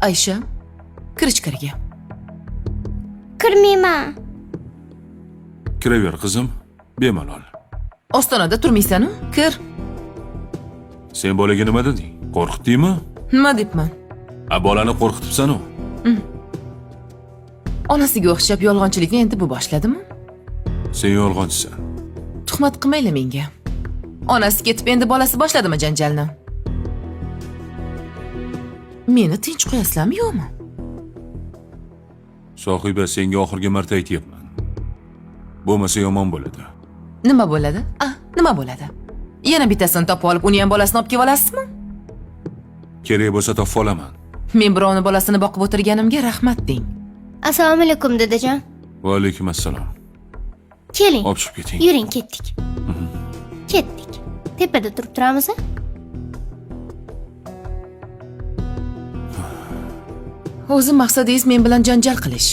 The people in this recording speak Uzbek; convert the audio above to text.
Aysha, kir ichkariga. Kirmayman. Kiraver qizim, bemalol. Ostonada turmaysan-ku? Kir. Sen bolaga nima deding? Qo'rqitdingmi? Nima debman? Bolani qo'rqitibsan-ku. Onasiga o'xshab yolg'onchilikni endi bu boshladimi? Sen yolg'onchisan. Tuhmat qilmaylar menga. Onasi ketib endi bolasi boshladimi janjalni? Meni tinch qo'yasizlarmi yo'qmi? Sohiba, senga oxirgi marta aytyapman. Bo'lmasa yomon bo'ladi. Nima bo'ladi? Nima bo'ladi? Yana bittasini topib olib, uni ham bolasini olib kelib olasizmi? Kerak bo'lsa topib olaman. Men birovni bolasini boqib o'tirganimga rahmat deng. Assalomu alaykum dadajon. Va alaykum assalom. Keling. Olib chiqib keting. Yuring, ketdik. Ketdik. Tepada turib turamiz. O'zi maqsadingiz men bilan janjal qilish.